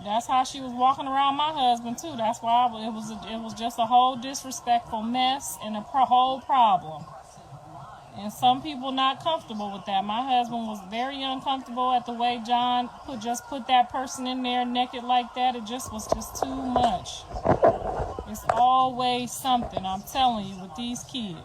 That's how she was walking around my husband too. That's why it was just a whole disrespectful mess and a whole problem. And some people not comfortable with that. My husband was very uncomfortable at the way John put that person in there naked like that. It just was just too much. It's always something, I'm telling you, with these kids.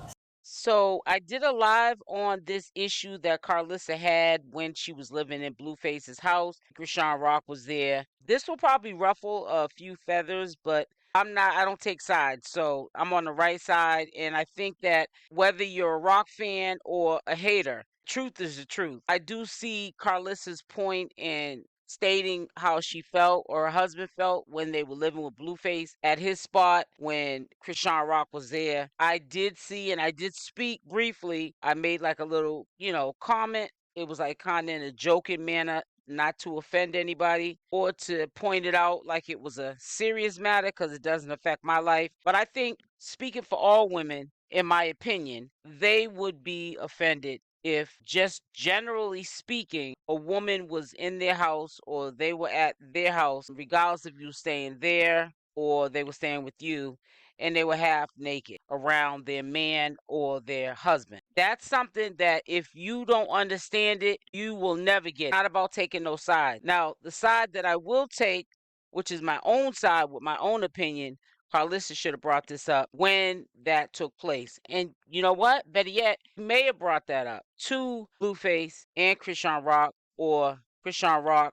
So I did a live on this issue that Karlissa had when she was living in Blueface's house. Chrisean Rock was there. This will probably ruffle a few feathers, but I don't take sides. So I'm on the right side. And I think that whether you're a rock fan or a hater, truth is the truth. I do see Karlissa's point in stating how she felt or her husband felt when they were living with Blueface at his spot when Chrisean Rock was there. I did see and I did speak briefly. I made like a little, comment. It was like kind of in a joking manner, not to offend anybody or to point it out like it was a serious matter because it doesn't affect my life. But I think, speaking for all women, in my opinion, they would be offended if, just generally speaking, a woman was in their house or they were at their house, regardless if you were staying there or they were staying with you, and they were half naked around their man or their husband. That's something that if you don't understand it, you will never get. It's not about taking no side. Now, the side that I will take, which is my own side with my own opinion, Karlissa should have brought this up when that took place. And you know what? Better yet, may have brought that up to Blueface and Chrisean Rock, or Chrisean Rock,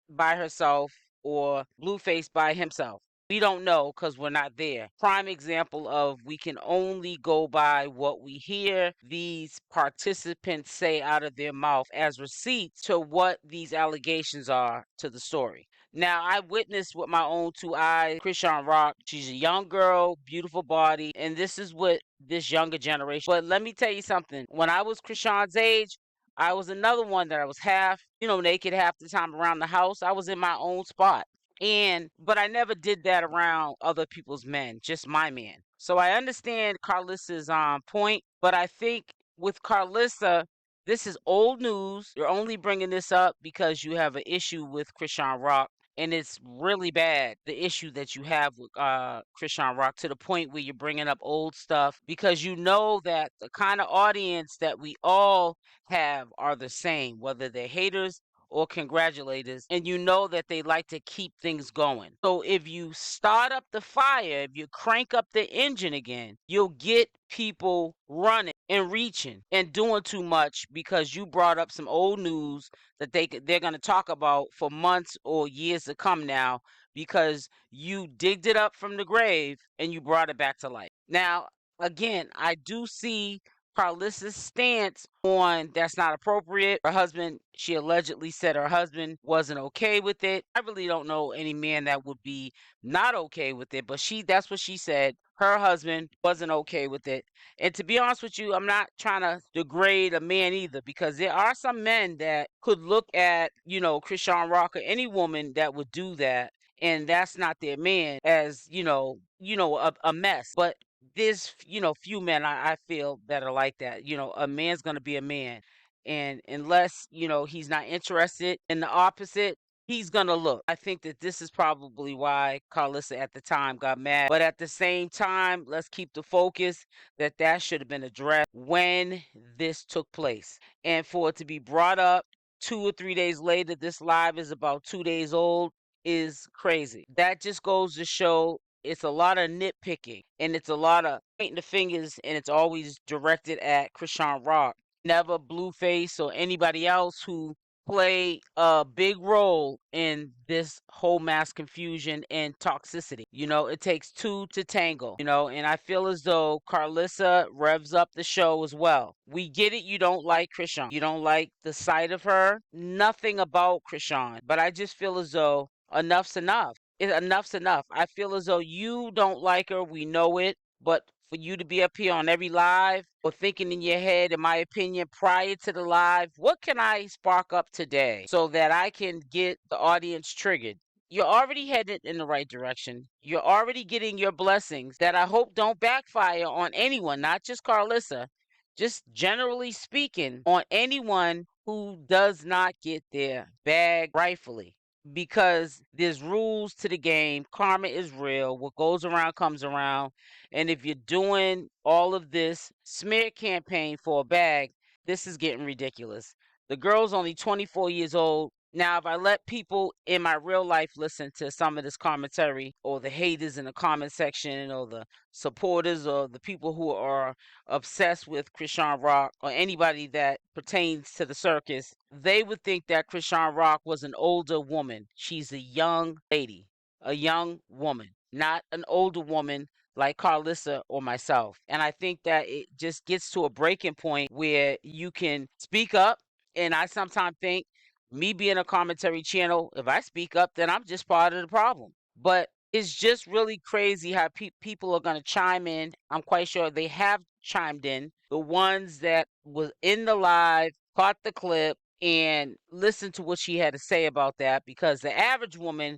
by herself, or Blueface by himself. We don't know because we're not there. Prime example of we can only go by what we hear these participants say out of their mouth as receipts to what these allegations are to the story. Now, I witnessed with my own two eyes Chrisean Rock. She's a young girl, beautiful body, and this is what this younger generation. But let me tell you something. When I was Chrisean's age, I was another one that I was half, naked half the time around the house. I was in my own spot. But I never did that around other people's men, just my man. So I understand Karlissa's point, but I think with Karlissa, this is old news. You're only bringing this up because you have an issue with Chrisean Rock. And it's really bad, the issue that you have with Chrisean Rock, to the point where you're bringing up old stuff because you know that the kind of audience that we all have are the same, whether they're haters or congratulators, and you know that they like to keep things going. So if you start up the fire, if you crank up the engine again, you'll get people running and reaching and doing too much because you brought up some old news that they're going to talk about for months or years to come now because you digged it up from the grave and you brought it back to life. Now, again, I do see Karlissa's stance on that's not appropriate. Her husband, she allegedly said her husband wasn't okay with it. I really don't know any man that would be not okay with it, but that's what she said. Her husband wasn't okay with it. And to be honest with you, I'm not trying to degrade a man either, because there are some men that could look at, Chrisean Rock or any woman that would do that, and that's not their man, as, a mess. But there's, few men I feel that are like that. A man's going to be a man. And unless, he's not interested in the opposite, he's going to look. I think that this is probably why Karlissa at the time got mad. But at the same time, let's keep the focus that should have been addressed when this took place. And for it to be brought up 2 or 3 days later, this live is about 2 days old, is crazy. That just goes to show it's a lot of nitpicking and it's a lot of pointing the fingers, and it's always directed at Chrisean Rock, never Blueface or anybody else who play a big role in this whole mass confusion and toxicity. It takes two to tango, and I feel as though Karlissa revs up the show as well. We get it. You don't like Chrisean. You don't like the sight of her. Nothing about Chrisean. But I just feel as though enough's enough. Enough's enough. I feel as though you don't like her. We know it. But for you to be up here on every live or thinking in your head, in my opinion, prior to the live, what can I spark up today so that I can get the audience triggered? You're already headed in the right direction. You're already getting your blessings that I hope don't backfire on anyone, not just Karlissa, just generally speaking, on anyone who does not get their bag rightfully. because there's rules to the game. Karma is real. What goes around comes around. And if you're doing all of this smear campaign for a bag, this is getting ridiculous. The girl's only 24 years old. Now, if I let people in my real life listen to some of this commentary, or the haters in the comment section, or the supporters, or the people who are obsessed with Chrisean Rock, or anybody that pertains to the circus, they would think that Chrisean Rock was an older woman. She's a young lady, a young woman, not an older woman like Karlissa or myself. And I think that it just gets to a breaking point where you can speak up. And I sometimes think, me being a commentary channel, if I speak up, then I'm just part of the problem. But it's just really crazy how people are going to chime in. I'm quite sure they have chimed in. The ones that was in the live, caught the clip, and listened to what she had to say about that. Because the average woman,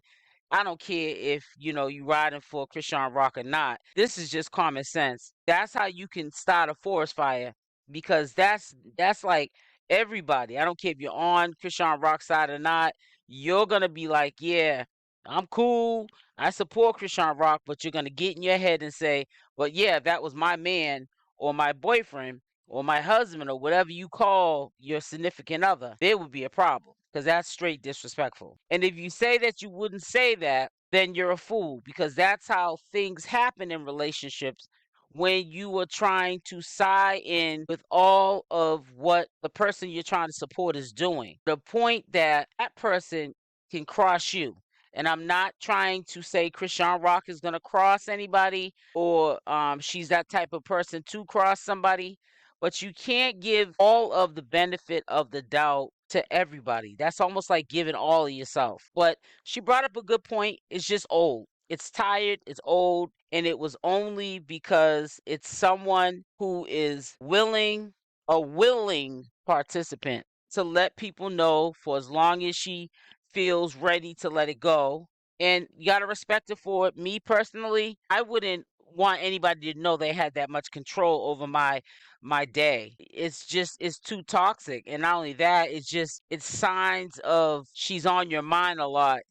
I don't care if you riding for Chrisean Rock or not. This is just common sense. That's how you can start a forest fire, because that's like everybody. I don't care if you're on Chrisean Rock's side or not. You're gonna be like, yeah, I'm cool. I support Chrisean Rock, but you're gonna get in your head and say, but yeah, that was my man or my boyfriend or my husband or whatever you call your significant other. There would be a problem, because that's straight disrespectful. And if you say that you wouldn't say that, then you're a fool, because that's how things happen in relationships when you are trying to side in with all of what the person you're trying to support is doing. The point that that person can cross you. And I'm not trying to say Chrisean Rock is going to cross anybody, or she's that type of person to cross somebody. But you can't give all of the benefit of the doubt to everybody. That's almost like giving all of yourself. But she brought up a good point. It's just old. It's tired, it's old, and it was only because it's someone who is a willing participant to let people know for as long as she feels ready to let it go. And you got to respect her for it. Me personally, I wouldn't want anybody to know they had that much control over my day. It's too toxic. And not only that, it's signs of she's on your mind a lot.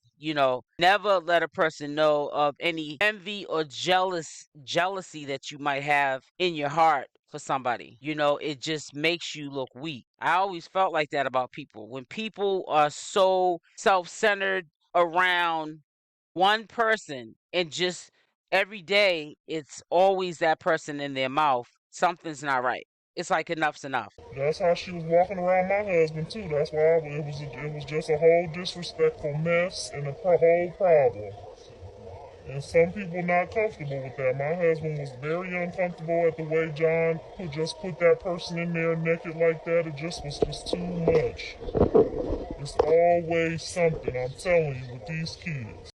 Never let a person know of any envy or jealousy that you might have in your heart for somebody. It just makes you look weak. I always felt like that about people. When people are so self-centered around one person, and just every day it's always that person in their mouth, something's not right. It's like enough's enough. That's how she was walking around my husband too. That's why it was just a whole disrespectful mess and a whole problem. And some people not comfortable with that. My husband was very uncomfortable at the way John just put that person in there naked like that. It just was just too much. It's always something, I'm telling you, with these kids.